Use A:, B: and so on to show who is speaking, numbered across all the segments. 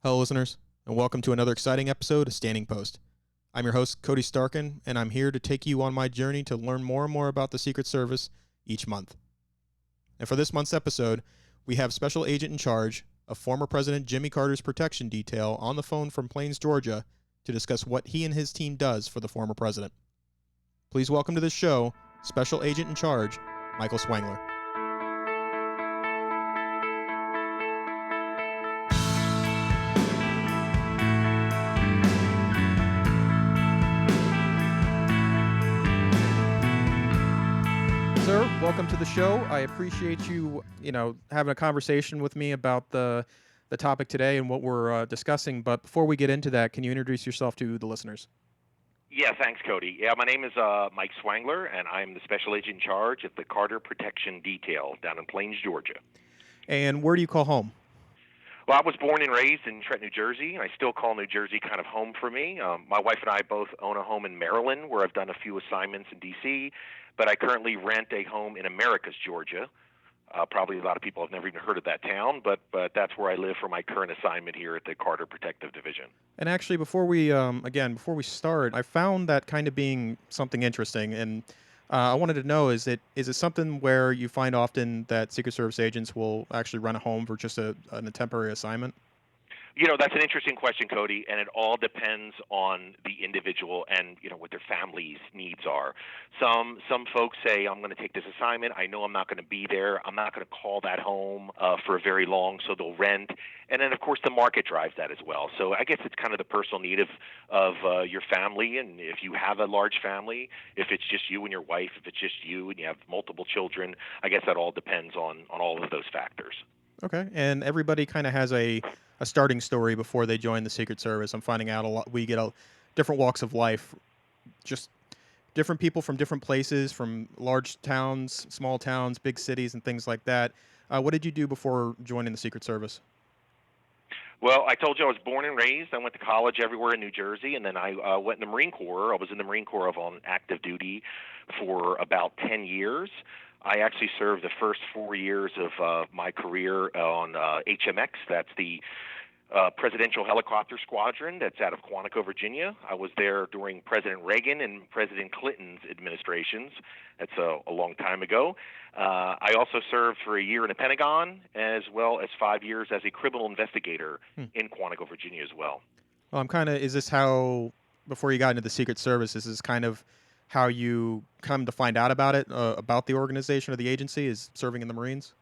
A: Hello, listeners, and welcome to another exciting episode of Standing Post. I'm your host, Cody Starkin, and I'm here to take you on my journey to learn more and more about the Secret Service each month. And for this month's episode, we have Special Agent in Charge of former President Jimmy Carter's protection detail on the phone from Plains, Georgia, to discuss what he and his team does for the former president. Please welcome to the show, Special Agent in Charge, Michael Swangler. Sir, welcome to the show. I appreciate you, having a conversation with me about the topic today and what we're discussing. But before we get into that, can you introduce yourself to the listeners?
B: Yeah, thanks, Cody. Yeah, my name is Mike Swangler, and I'm the special agent in charge of the Carter Protection Detail down in Plains, Georgia.
A: And where do you call home?
B: Well, I was born and raised in Trenton, New Jersey, and I still call New Jersey kind of home for me. My wife and I both own a home in Maryland, where I've done a few assignments in D.C., but I currently rent a home in Americus, Georgia. Probably a lot of people have never even heard of that town, but that's where I live for my current assignment here at the Carter Protective Division.
A: And actually, before we start, I found that kind of being something interesting, and I wanted to know: is it something where you find often that Secret Service agents will actually rent a home for just a temporary assignment?
B: You know, that's an interesting question, Cody, and it all depends on the individual and, what their family's needs are. Some folks say, I'm going to take this assignment. I know I'm not going to be there. I'm not going to call that home for very long, so they'll rent. And then, of course, the market drives that as well. So I guess it's kind of the personal need of your family, and if you have a large family, if it's just you and your wife, if it's just you and you have multiple children, I guess that all depends on all of those factors.
A: Okay, and everybody kind of has a starting story before they join the Secret Service. I'm finding out a lot. We get different walks of life, just different people from different places, from large towns, small towns, big cities, and things like that. What did you do before joining the Secret Service?
B: Well, I told you I was born and raised. I went to college everywhere in New Jersey, and then I went in the Marine Corps. I was in the Marine Corps on active duty for about 10 years. I actually served the first 4 years of my career on HMX. That's the Presidential Helicopter Squadron that's out of Quantico, Virginia. I was there during President Reagan and President Clinton's administrations. That's a long time ago. I also served for a year in the Pentagon, as well as 5 years as a criminal investigator in Quantico, Virginia as well.
A: Well, is this how, before you got into the Secret Service, this is kind of how you come to find out about it, about the organization or the agency, is serving in the Marines?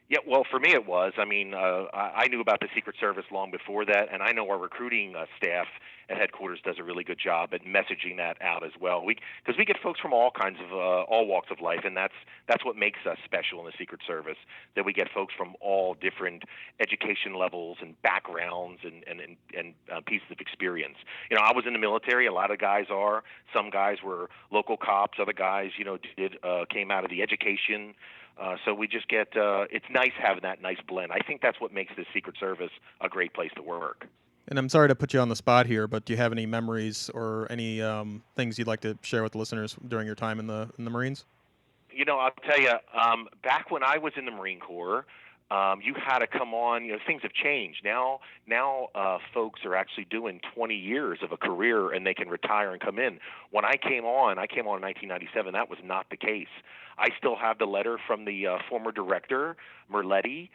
B: Yeah, well, for me it was. I mean, I knew about the Secret Service long before that, and I know our recruiting staff at headquarters does a really good job at messaging that out as well. Because we get folks from all kinds of all walks of life, and that's what makes us special in the Secret Service. That we get folks from all different education levels and backgrounds and pieces of experience. You know, I was in the military. A lot of guys are. Some guys were local cops. Other guys, came out of the education. So we just get, it's nice having that nice blend. I think that's what makes the Secret Service a great place to work.
A: And I'm sorry to put you on the spot here, but do you have any memories or any things you'd like to share with the listeners during your time in the Marines?
B: You know, I'll tell you, back when I was in the Marine Corps, you had to come on. You know, things have changed now. Folks are actually doing 20 years of a career, and they can retire and come in. When I came on in 1997. That was not the case. I still have the letter from the former director, Merletti,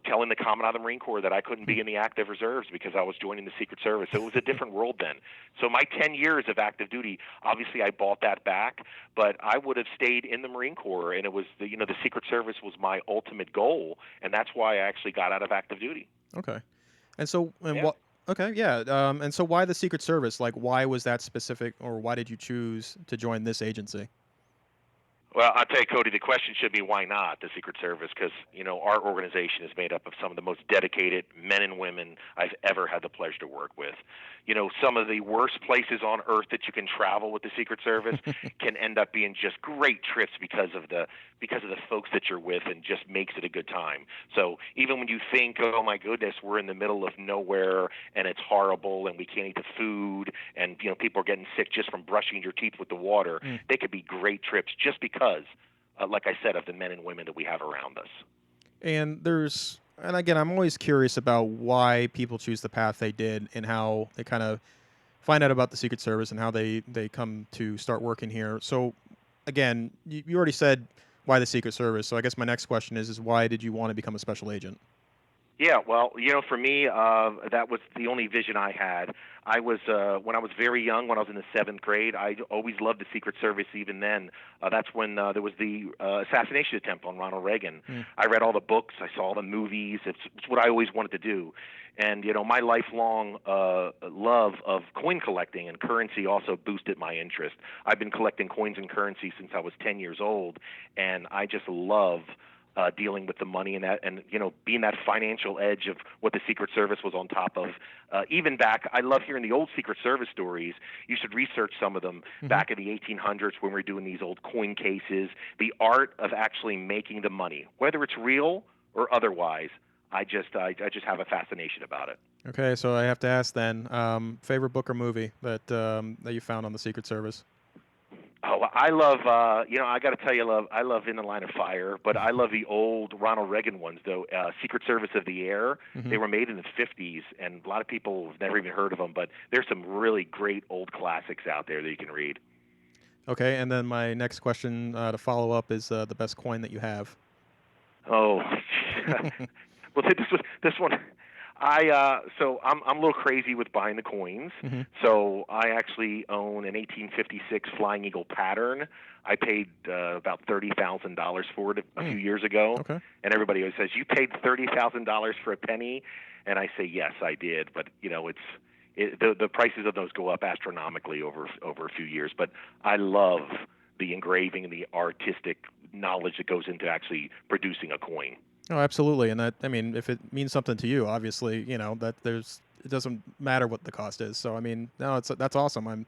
B: telling the Commandant of the Marine Corps that I couldn't be in the active reserves because I was joining the Secret Service. So it was a different world then. So my 10 years of active duty, obviously I bought that back, but I would have stayed in the Marine Corps, and it was the Secret Service was my ultimate goal, and that's why I actually got out of active duty.
A: Okay. And so,
B: Yeah.
A: Okay, yeah. And so why the Secret Service? Like, why was that specific, or why did you choose to join this agency?
B: Well, I'll tell you, Cody, the question should be why not the Secret Service? Because, our organization is made up of some of the most dedicated men and women I've ever had the pleasure to work with. Some of the worst places on earth that you can travel with the Secret Service can end up being just great trips because of the folks that you're with, and just makes it a good time. So even when you think, oh my goodness, we're in the middle of nowhere and it's horrible and we can't eat the food, and people are getting sick just from brushing your teeth with the water, they could be great trips just because, like I said, of the men and women that we have around us.
A: And there's and again, I'm always curious about why people choose the path they did and how they kind of find out about the Secret Service and how they come to start working here. So, again, you already said why the Secret Service. So I guess my next question is why did you want to become a special agent?
B: Yeah, well, for me, that was the only vision I had. I was when I was very young, when I was in the seventh grade. I always loved the Secret Service. Even then, that's when there was the assassination attempt on Ronald Reagan.
A: Mm.
B: I read all the books, I saw all the movies. It's what I always wanted to do, and my lifelong love of coin collecting and currency also boosted my interest. I've been collecting coins and currency since I was 10 years old, and I just love dealing with the money and that, and being that financial edge of what the Secret Service was on top of. Even back, I love hearing the old Secret Service stories. You should research some of them.
A: Mm-hmm.
B: Back in the 1800s, when we were doing these old coin cases, the art of actually making the money, whether it's real or otherwise. I just have a fascination about it.
A: Okay, so I have to ask then, favorite book or movie that you found on the Secret Service?
B: Oh, I love. I got to tell you, I love In the Line of Fire, but I love the old Ronald Reagan ones, though. Secret Service of the Air.
A: Mm-hmm.
B: They were made in the '50s, and a lot of people have never even heard of them. But there's some really great old classics out there that you can read.
A: Okay, and then my next question to follow up is the best coin that you have.
B: Oh, well, this one. I'm a little crazy with buying the coins.
A: Mm-hmm.
B: So I actually own an 1856 Flying Eagle pattern. I paid about $30,000 for it a few years ago.
A: Okay.
B: And everybody always says, "You paid $30,000 for a penny?" And I say, "Yes, I did." But the prices of those go up astronomically over a few years. But I love the engraving and the artistic knowledge that goes into actually producing a coin.
A: Oh, absolutely. And that, I mean, if it means something to you, obviously, that it doesn't matter what the cost is. So, I mean, no, that's awesome.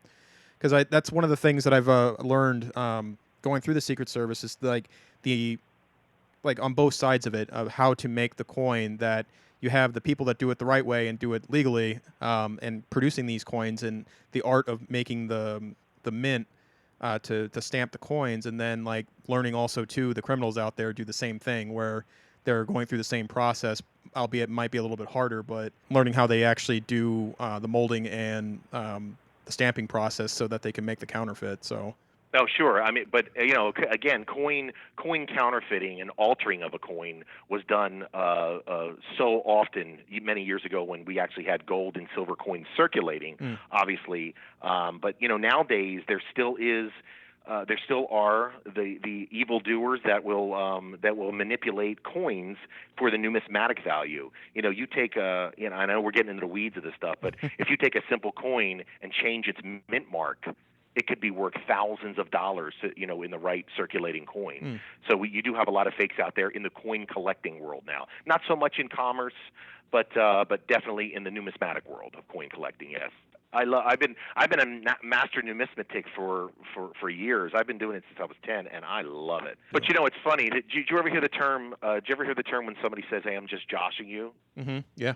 A: That's one of the things that I've learned going through the Secret Service is like on both sides of it, of how to make the coin, that you have the people that do it the right way and do it legally, and producing these coins, and the art of making the mint to stamp the coins, and then like learning also too the criminals out there do the same thing where they're going through the same process, albeit it might be a little bit harder, but learning how they actually do the molding and the stamping process so that they can make the counterfeit. So.
B: Oh, sure. I mean, but again, coin counterfeiting and altering of a coin was done so often many years ago when we actually had gold and silver coins circulating, obviously. But nowadays there still is. There still are the evildoers that will manipulate coins for the numismatic value. You take I know we're getting into the weeds of this stuff, but if you take a simple coin and change its mint mark, it could be worth thousands of dollars, in the right circulating coin. So you do have a lot of fakes out there in the coin collecting world now. Not so much in commerce, but definitely in the numismatic world of coin collecting. Yes, I've been a master numismatic for years. I've been doing it since I was 10, and I love it. But it's funny. Did you ever hear the term? Did you ever hear the term when somebody says, "Hey, I'm just joshing you"?
A: Mm-hmm. Yeah.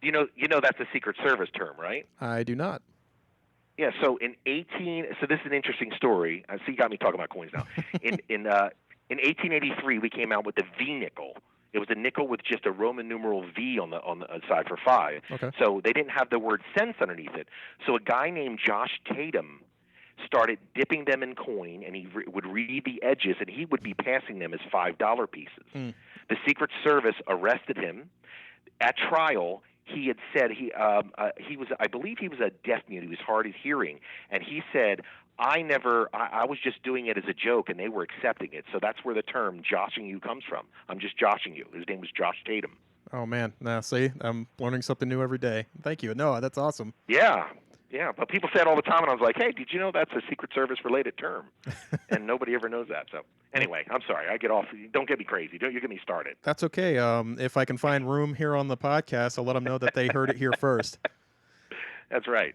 B: You know that's a Secret Service term, right?
A: I do not.
B: Yeah, so so this is an interesting story. So you got me talking about coins now. In 1883, we came out with the V nickel. It was a nickel with just a Roman numeral V on the side for 5.
A: Okay.
B: So they didn't have the word cents underneath it. So a guy named Josh Tatum started dipping them in coin, and he would read the edges, and he would be passing them as $5 pieces. The Secret Service arrested him. At trial, he had said he was, I believe he was a deaf mute. He was hard of hearing, and he said, I was just doing it as a joke, and they were accepting it. So that's where the term "joshing you" comes from. I'm just joshing you. His name was Josh Tatum.
A: Oh man, now see, I'm learning something new every day. Thank you. No, that's awesome.
B: Yeah. But people say it all the time, and I was like, hey, did you know that's a Secret Service related term? And nobody ever knows that. So anyway, I'm sorry. I get off. Don't get me crazy. Don't you get me started.
A: That's okay. If I can find room here on the podcast, I'll let them know that they heard it here first.
B: That's right.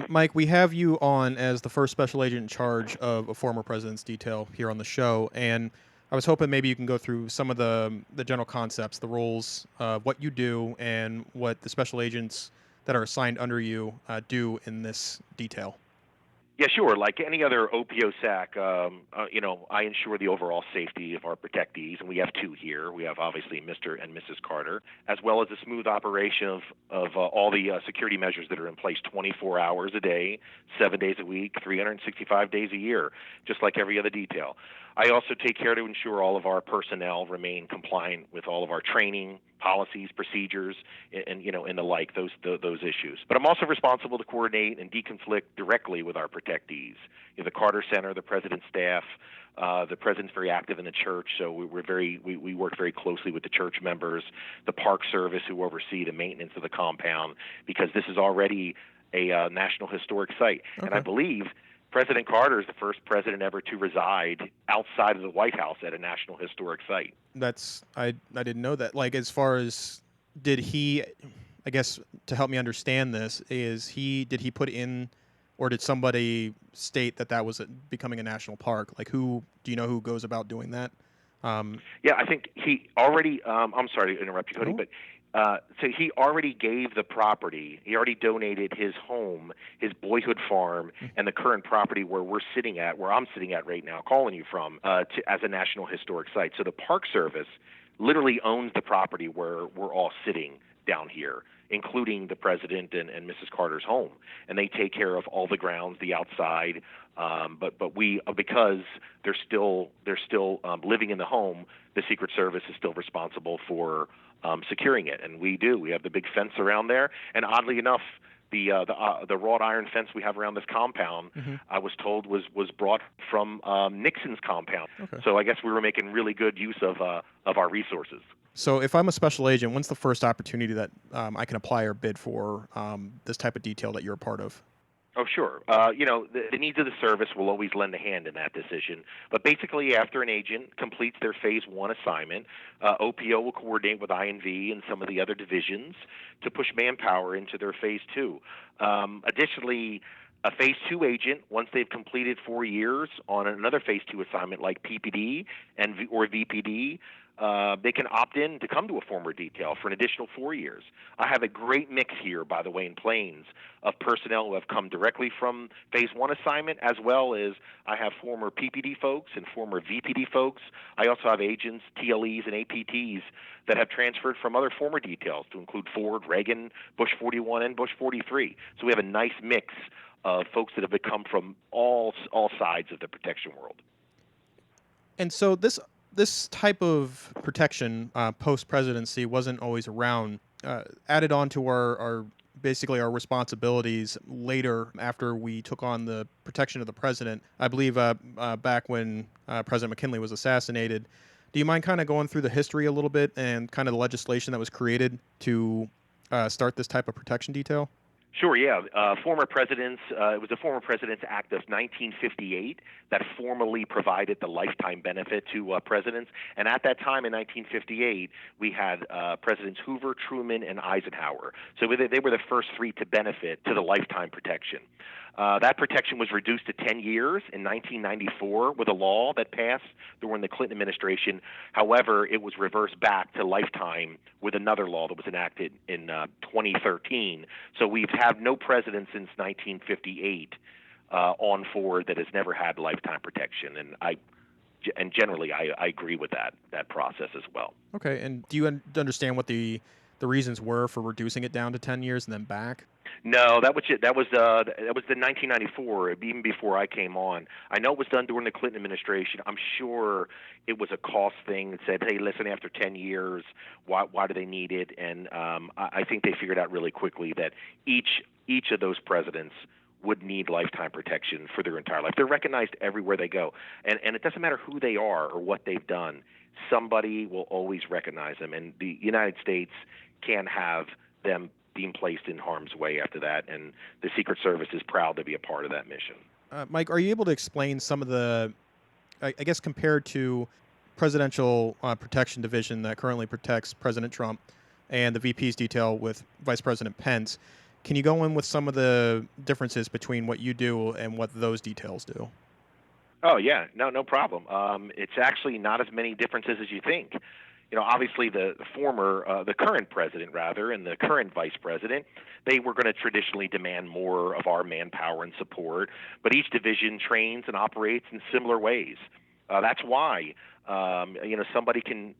A: Mike, we have you on as the first special agent in charge of a former president's detail here on the show, and I was hoping maybe you can go through some of the general concepts, the roles, what you do, and what the special agents that are assigned under you do in this detail.
B: Yeah, sure. Like any other OPOSAC, I ensure the overall safety of our protectees, and we have two here. We have obviously Mr. and Mrs. Carter, as well as the smooth operation of all the security measures that are in place 24 hours a day, 7 days a week, 365 days a year, just like every other detail. I also take care to ensure all of our personnel remain compliant with all of our training, policies, procedures, and the like, those issues. But I'm also responsible to coordinate and deconflict directly with our protectees. The Carter Center, the president's staff. The president's very active in the church, so we work very closely with the church members, the Park Service, who oversee the maintenance of the compound, because this is already a National Historic Site.
A: Okay.
B: And I believe President Carter is the first president ever to reside outside of the White House at a National Historic Site.
A: I didn't know that. Like, as far as, did he, I guess to help me understand this, did he put in, or did somebody state that was becoming a national park? Like, do you know who goes about doing that?
B: Yeah, I think he already. I'm sorry to interrupt you, Cody,
A: No.
B: but so he already gave the property. He already donated his home, his boyhood farm, and the current property where I'm sitting at right now, calling you from, as a National Historic Site. So the Park Service literally owns the property where we're all sitting down here, including the president and Mrs. Carter's home, and they take care of all the grounds, the outside. But we, because they're still living in the home, the Secret Service is still responsible for securing it, and we do. We have the big fence around there, and oddly enough, the wrought iron fence we have around this compound, I was told was brought from Nixon's compound.
A: Okay.
B: So I guess we were making really good use of our resources.
A: So if I'm a special agent, when's the first opportunity that I can apply or bid for this type of detail that you're a part of?
B: Oh, sure. The needs of the service will always lend a hand in that decision. But basically, after an agent completes their Phase 1 assignment, OPO will coordinate with INV and some of the other divisions to push manpower into their Phase 2. Additionally, a Phase 2 agent, once they've completed 4 years on another Phase 2 assignment like PPD or VPD, they can opt in to come to a former detail for an additional 4 years. I have a great mix here, by the way, in Plains, of personnel who have come directly from Phase 1 assignment, as well as I have former PPD folks and former VPD folks. I also have agents, TLEs, and APTs that have transferred from other former details, to include Ford, Reagan, Bush 41, and Bush 43. So we have a nice mix of folks that have come from all sides of the protection world.
A: And so this type of protection post-presidency wasn't always around. Added on to our basically our responsibilities later after we took on the protection of the president. I believe back when President McKinley was assassinated. Do you mind kind of going through the history a little bit and kind of the legislation that was created to start this type of protection detail?
B: Sure, yeah. Former presidents, it was the Former Presidents Act of 1958 that formally provided the lifetime benefit to presidents. And at that time in 1958, we had Presidents Hoover, Truman, and Eisenhower. So they were the first three to benefit to the lifetime protection. That protection was reduced to 10 years in 1994 with a law that passed during the Clinton administration. However, it was reversed back to lifetime with another law that was enacted in 2013. So we've had no president since 1958 on forward that has never had lifetime protection. And generally, I agree with that process as well.
A: Okay, and do you understand what the reasons were for reducing it down to 10 years and then back?
B: No, that was it. That was the 1994, even before I came on. I know it was done during the Clinton administration. I'm sure it was a cost thing that said, hey, listen, after 10 years, why do they need it? And I think they figured out really quickly that each of those presidents would need lifetime protection for their entire life. They're recognized everywhere they go. And it doesn't matter who they are or what they've done. Somebody will always recognize them. And the United States can't have them being placed in harm's way after that, and the Secret Service is proud to be a part of that mission.
A: Mike, are you able to explain some of the, I guess, compared to Presidential Protection Division that currently protects President Trump and the VP's detail with Vice President Pence, can you go in with some of the differences between what you do and what those details do?
B: Oh, yeah, no problem. It's actually not as many differences as you think. Obviously the current president rather, and the current vice president, they were going to traditionally demand more of our manpower and support, but each division trains and operates in similar ways. That's why somebody can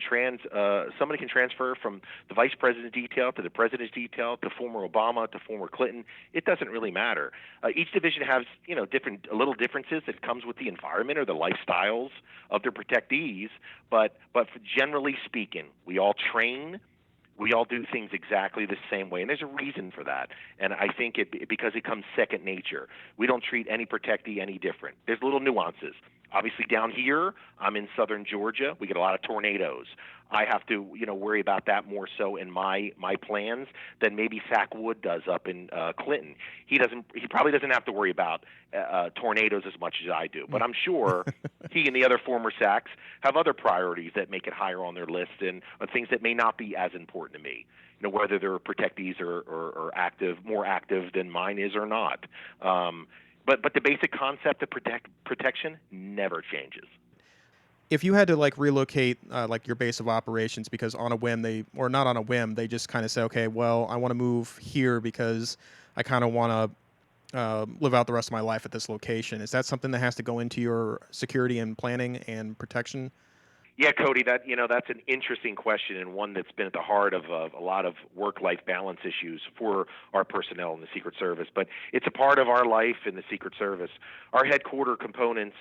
B: transfer from the vice president's detail to the president's detail to former Obama to former Clinton. It doesn't really matter. Each division has different little differences that comes with the environment or the lifestyles of their protectees. But generally speaking, we all train. We all do things exactly the same way, and there's a reason for that. And I think because it comes second nature. We don't treat any protectee any different. There's little nuances. Obviously, down here, I'm in southern Georgia. We get a lot of tornadoes. I have to, worry about that more so in my plans than maybe Sac Wood does up in Clinton. He probably doesn't have to worry about tornadoes as much as I do. But I'm sure he and the other former Sacs have other priorities that make it higher on their list and things that may not be as important to me. Whether their protectees are more active than mine is or not. But the basic concept of protection never changes.
A: If you had to relocate your base of operations because on a whim or not on a whim, they just kind of say, okay, well, I want to move here because I kind of want to live out the rest of my life at this location. Is that something that has to go into your security and planning and protection?
B: Yeah, Cody, that's an interesting question and one that's been at the heart of a lot of work-life balance issues for our personnel in the Secret Service. But it's a part of our life in the Secret Service. Our headquarter components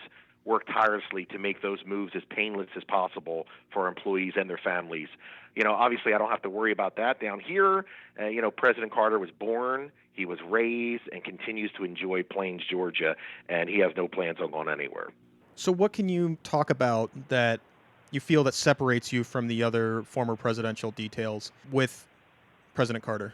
B: work tirelessly to make those moves as painless as possible for our employees and their families. Obviously, I don't have to worry about that down here. President Carter was born, he was raised, and continues to enjoy Plains, Georgia, and he has no plans on going anywhere.
A: So what can you talk about that you feel that separates you from the other former presidential details with President Carter?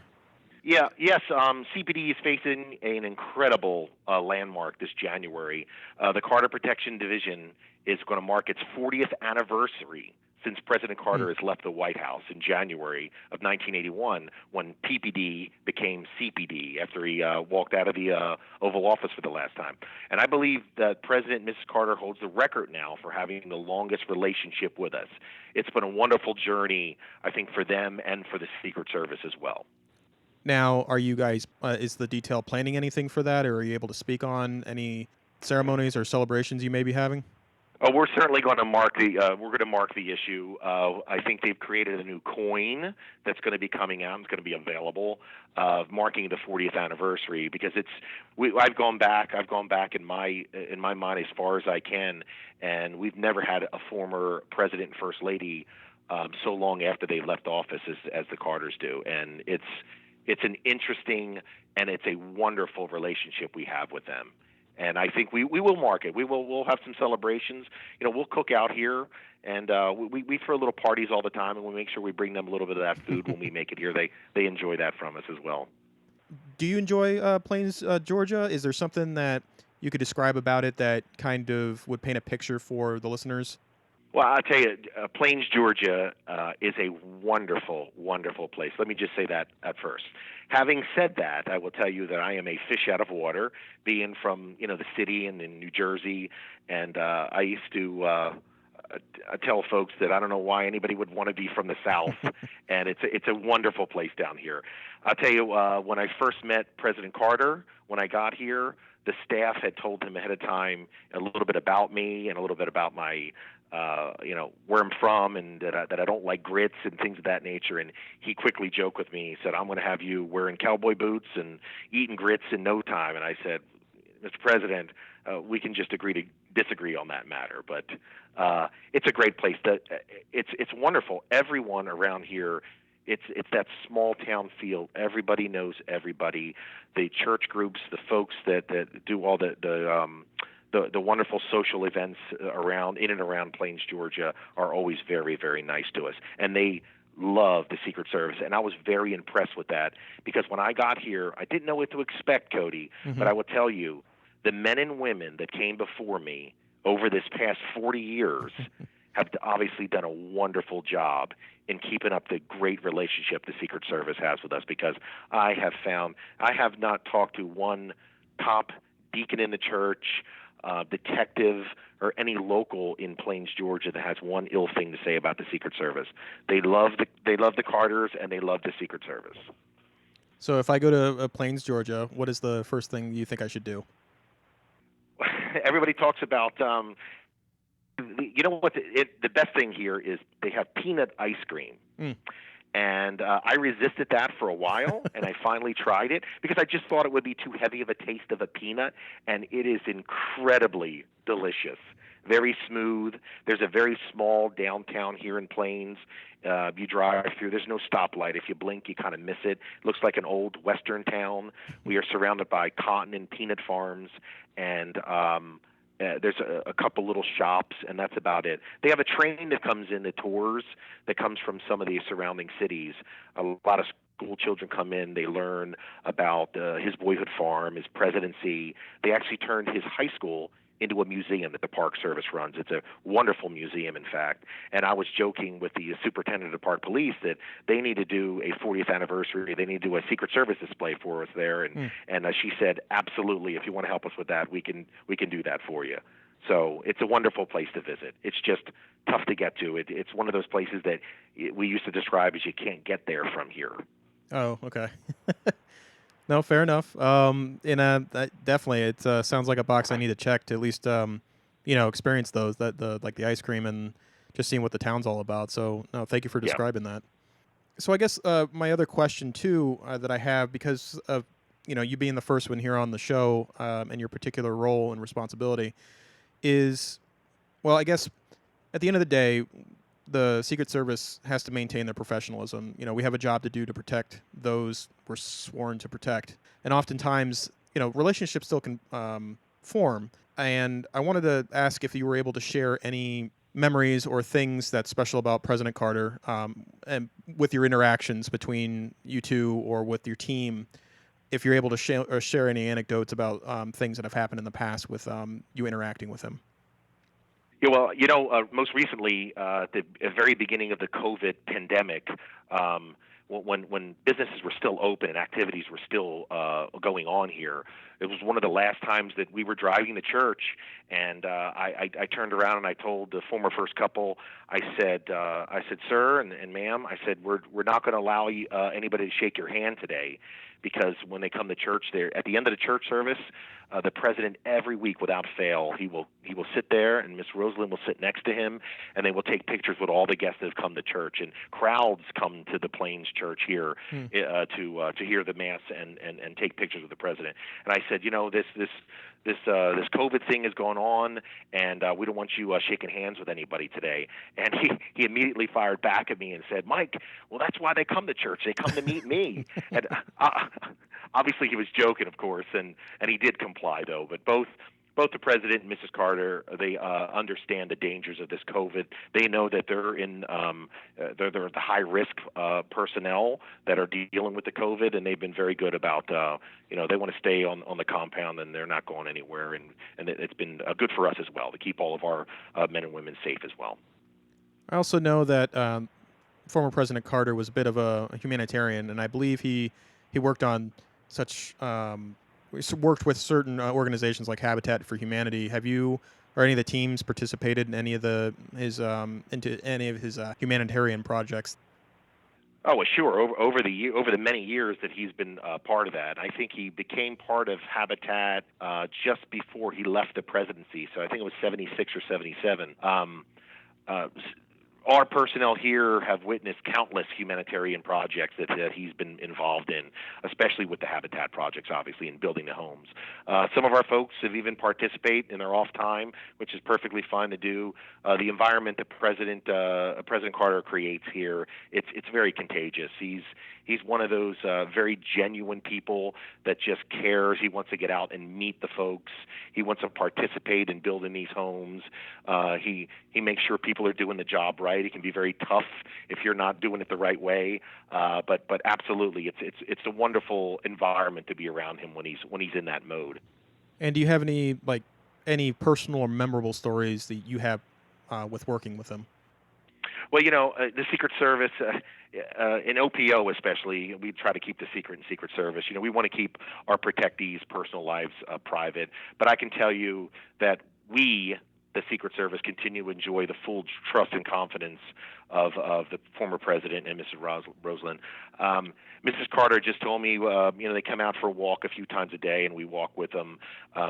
B: Yes. CPD is facing an incredible landmark this January. The Carter Protection Division is going to mark its 40th anniversary since President Carter has left the White House in January of 1981, when PPD became CPD after he walked out of the Oval Office for the last time. And I believe that President and Mrs. Carter holds the record now for having the longest relationship with us. It's been a wonderful journey, I think, for them and for the Secret Service as well.
A: Now, are you guys, is the detail planning anything for that, or are you able to speak on any ceremonies or celebrations you may be having?
B: Oh, we're certainly going to mark the issue. I think they've created a new coin that's going to be coming out. It's going to be available, marking the 40th anniversary. Because I've gone back in my mind as far as I can, and we've never had a former president and first lady so long after they left office as the Carters do, and it's an interesting and it's a wonderful relationship we have with them. And I think we will mark it. We'll have some celebrations. We'll cook out here, and we throw little parties all the time, and we make sure we bring them a little bit of that food when we make it here. They enjoy that from us as well.
A: Do you enjoy Plains, Georgia? Is there something that you could describe about it that kind of would paint a picture for the listeners?
B: Well, I'll tell you, Plains, Georgia is a wonderful, wonderful place. Let me just say that at first. Having said that, I will tell you that I am a fish out of water, being from the city and in New Jersey, and I used to tell folks that I don't know why anybody would want to be from the South, and it's a wonderful place down here. I'll tell you, when I first met President Carter, when I got here, the staff had told him ahead of time a little bit about me and a little bit about my where I'm from, and that I don't like grits and things of that nature. And he quickly joked with me. He said, "I'm going to have you wearing cowboy boots and eating grits in no time." And I said, "Mr. President, we can just agree to disagree on that matter." But it's a great place. It's wonderful. Everyone around here. It's that small town feel. Everybody knows everybody. The church groups, the folks that do all the wonderful social events in and around Plains, Georgia, are always very, very nice to us. And they love the Secret Service. And I was very impressed with that, because when I got here, I didn't know what to expect, Cody. Mm-hmm. But I will tell you, the men and women that came before me over this past 40 years have obviously done a wonderful job in keeping up the great relationship the Secret Service has with us, because I have not talked to one top deacon in the church, detective or any local in Plains, Georgia that has one ill thing to say about the Secret Service. They love the Carters and they love the Secret Service.
A: So if I go to Plains, Georgia, what is the first thing you think I should do?
B: Everybody talks about you know what the best thing here is they have peanut ice cream.
A: Mm.
B: And I resisted that for a while, and I finally tried it because I just thought it would be too heavy of a taste of a peanut, and it is incredibly delicious. Very smooth. There's a very small downtown here in Plains. You drive through. There's no stoplight. If you blink, you kind of miss it. Looks like an old western town. We are surrounded by cotton and peanut farms, and there's a couple little shops, and that's about it. They have a train that comes in that tours, that comes from some of the surrounding cities. A lot of school children come in. They learn about his boyhood farm, his presidency. They actually turned his high school into a museum that the Park Service runs. It's a wonderful museum, in fact. And I was joking with the superintendent of Park Police that they need to do a 40th anniversary. They need to do a Secret Service display for us there. And she said, absolutely, if you want to help us with that, we can do that for you. So it's a wonderful place to visit. It's just tough to get to. It's one of those places that we used to describe as you can't get there from here.
A: Oh, okay. No, fair enough. Definitely, it sounds like a box I need to check to at least, experience those like the ice cream and just seeing what the town's all about. So, no, thank you for
B: Yeah.
A: describing that. So, I guess my other question too that I have because of you being the first one here on the show and your particular role and responsibility is, well, I guess at the end of the day, the Secret Service has to maintain their professionalism. We have a job to do to protect those we're sworn to protect. And oftentimes, relationships still can form. And I wanted to ask if you were able to share any memories or things that's special about President Carter and with your interactions between you two or with your team, if you're able to share any anecdotes about things that have happened in the past with you interacting with him.
B: Yeah, well, most recently, at the very beginning of the COVID pandemic, when businesses were still open and activities were still going on here, it was one of the last times that we were driving to church, and I turned around and I told the former first couple, I said, sir and ma'am, I said, we're not going to allow anybody to shake your hand today, because when they come to church, there at the end of the church service, the president every week without fail, he will sit there, and Miss Rosalind will sit next to him, and they will take pictures with all the guests that have come to church. And crowds come to the Plains Church here to hear the mass and take pictures with the president. And I said, this COVID thing is going on, and we don't want you shaking hands with anybody today. And he immediately fired back at me and said, Mike, well, that's why they come to church. They come to meet me. And obviously he was joking, of course, and he did comply, though. But both the president and Mrs. Carter, they understand the dangers of this COVID. They know that they're in they're the high risk personnel that are dealing with the COVID, and they've been very good about they want to stay on the compound, and they're not going anywhere. And it's been good for us as well to keep all of our men and women safe as well.
A: I also know that former President Carter was a bit of a humanitarian, and I believe he worked on worked with certain organizations like Habitat for Humanity. Have you or any of the teams participated in any of into any of his humanitarian projects?
B: Oh, well, sure. Over the many years that he's been part of that, I think he became part of Habitat just before he left the presidency. So I think it was 76 or 77. Our personnel here have witnessed countless humanitarian projects that he's been involved in, especially with the Habitat projects, obviously, in building the homes. Some of our folks have even participated in their off time, which is perfectly fine to do. The environment that President Carter creates here, it's very contagious. He's one of those very genuine people that just cares. He wants to get out and meet the folks. He wants to participate in building these homes. He makes sure people are doing the job right. He can be very tough if you're not doing it the right way. But absolutely, it's a wonderful environment to be around him when he's in that mode.
A: And do you have any personal or memorable stories that you have with working with him?
B: Well, the Secret Service, in OPO especially, we try to keep the secret in Secret Service. We want to keep our protectees' personal lives private. But I can tell you that we, the Secret Service, continue to enjoy the full trust and confidence of the former president and Mrs. Rosalynn. Mrs. Carter just told me, they come out for a walk a few times a day, and we walk with them.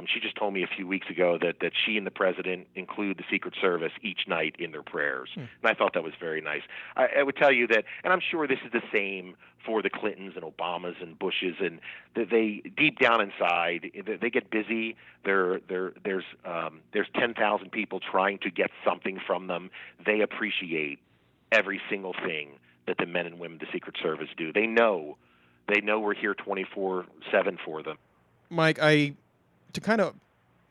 B: She just told me a few weeks ago that she and the president include the Secret Service each night in their prayers, and I thought that was very nice. I would tell you that, and I'm sure this is the same for the Clintons and Obamas and Bushes, and they deep down inside they get busy. There's 10,000 people trying to get something from them. They appreciate every single thing that the men and women of the Secret Service do. They know we're here 24/7 for them.
A: Mike, to kind of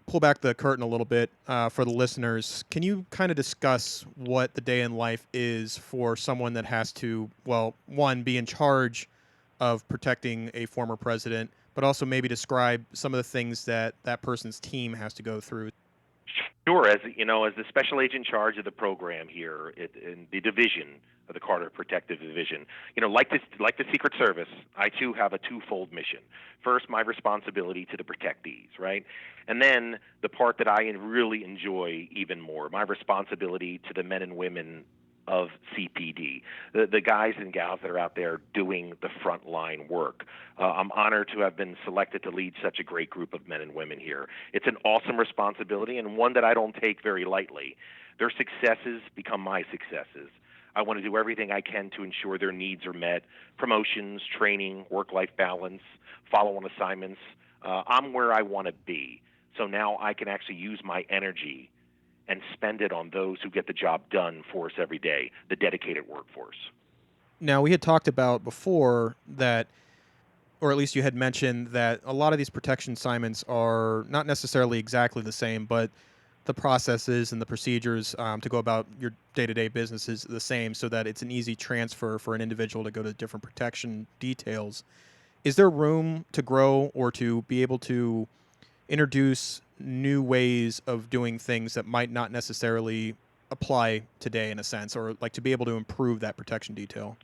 A: pull back the curtain a little bit for the listeners, can you kind of discuss what the day in life is for someone that has to, well, one, be in charge of protecting a former president, but also maybe describe some of the things that person's team has to go through?
B: Sure. As the special agent in charge of the program here in the division of the Carter Protective Division, like the Secret Service, I too have a twofold mission. First, my responsibility to the protectees, right? And then the part that I really enjoy even more, my responsibility to the men and women of CPD, the guys and gals that are out there doing the frontline work. I'm honored to have been selected to lead such a great group of men and women here. It's an awesome responsibility and one that I don't take very lightly. Their successes become my successes. I want to do everything I can to ensure their needs are met. Promotions, training, work-life balance, follow-on assignments. I'm where I want to be. So now I can actually use my energy and spend it on those who get the job done for us every day, the dedicated workforce.
A: Now, we had talked about before that, or at least you had mentioned that a lot of these protection assignments are not necessarily exactly the same, but the processes and the procedures to go about your day-to-day business is the same, so that it's an easy transfer for an individual to go to different protection details. Is there room to grow or to be able to introduce new ways of doing things that might not necessarily apply today, in a sense, or like to be able to improve that protection detail?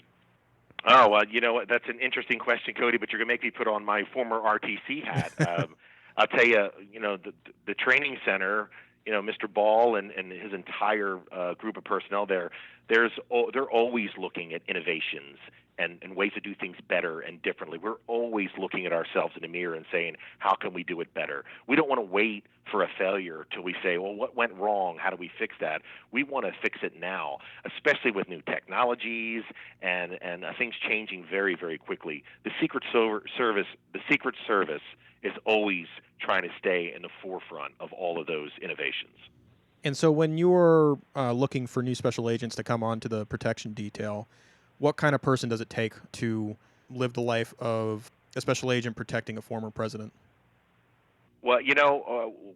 B: Oh, well, you know what? That's an interesting question, Cody, but you're going to make me put on my former RTC hat. I'll tell you, the training center, Mr. Ball and his entire group of personnel there, they're always looking at innovations and ways to do things better and differently. We're always looking at ourselves in the mirror and saying, how can we do it better? We don't want to wait for a failure till we say, well, what went wrong? How do we fix that? We want to fix it now, especially with new technologies and things changing very, very quickly. The Secret Service is always trying to stay in the forefront of all of those innovations.
A: And so when you're looking for new special agents to come on to the protection detail, what kind of person does it take to live the life of a special agent protecting a former president?
B: Well,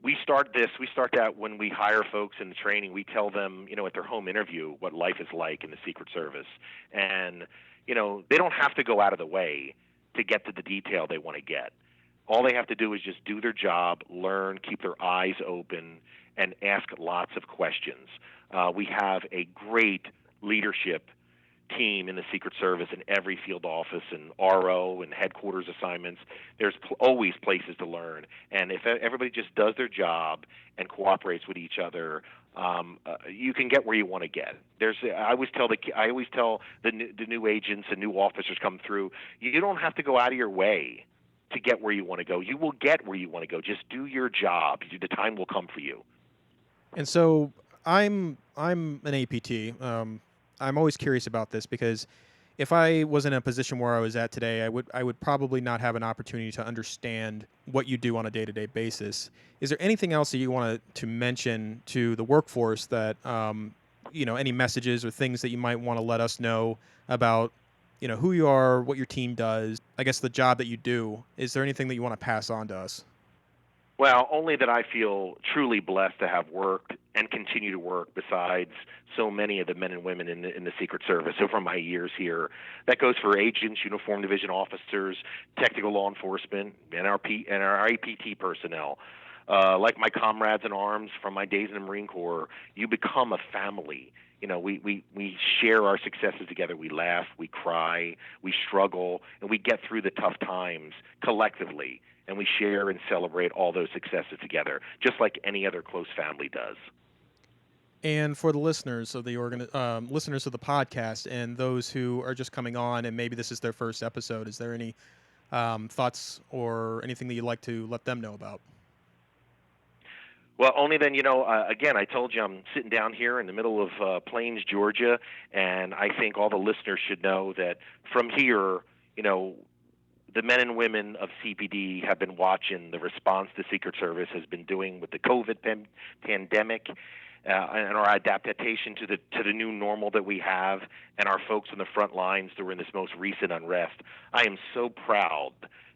B: we start that when we hire folks in the training. We tell them, at their home interview what life is like in the Secret Service. And, they don't have to go out of the way to get to the detail they want to get. All they have to do is just do their job, learn, keep their eyes open, and ask lots of questions. We have a great leadership team in the Secret Service in every field office and RO and headquarters assignments. There's always places to learn, and if everybody just does their job and cooperates with each other, you can get where you want to get. I always tell the new agents and new officers come through, you don't have to go out of your way to get where you want to go. You will get where you want to go. Just do your job. The time will come for you.
A: And so I'm an APT. I'm always curious about this because if I was in a position where I was at today, I would probably not have an opportunity to understand what you do on a day-to-day basis. Is there anything else that you want to mention to the workforce that, any messages or things that you might want to let us know about, who you are, what your team does, I guess the job that you do? Is there anything that you want to pass on to us?
B: Well, only that I feel truly blessed to have worked and continue to work besides so many of the men and women in the Secret Service over my years here. That goes for agents, uniform division officers, technical law enforcement, and our APT personnel. like my comrades in arms from my days in the Marine Corps, you become a family. We share our successes together. We laugh, we cry, we struggle, and we get through the tough times collectively. And we share and celebrate all those successes together, just like any other close family does.
A: And for the listeners of the listeners of the podcast and those who are just coming on and maybe this is their first episode, is there any thoughts or anything that you'd like to let them know about?
B: Well, only then, again, I told you I'm sitting down here in the middle of Plains, Georgia, and I think all the listeners should know that from here, the men and women of CPD have been watching the response the Secret Service has been doing with the COVID pandemic. And our adaptation to the new normal that we have, and our folks on the front lines during this most recent unrest. I am so proud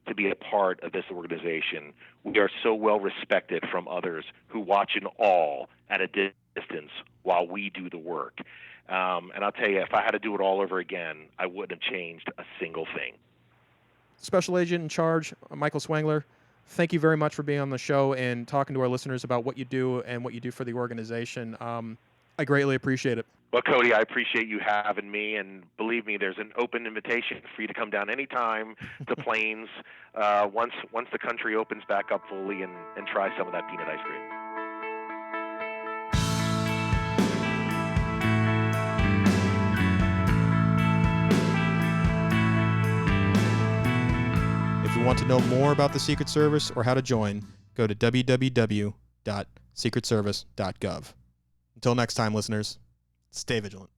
B: to be a part of this organization. We are so well respected from others who watch in awe at a distance while we do the work. And I'll tell you, if I had to do it all over again, I wouldn't have changed a single thing.
A: Special Agent in Charge, Michael Swangler, thank you very much for being on the show and talking to our listeners about what you do and what you do for the organization. I greatly appreciate it.
B: Well, Cody, I appreciate you having me, and believe me, there's an open invitation for you to come down anytime to Plains once the country opens back up fully and try some of that peanut ice cream.
A: If you want to know more about the Secret Service or how to join, go to www.secretservice.gov. Until next time, listeners, stay vigilant.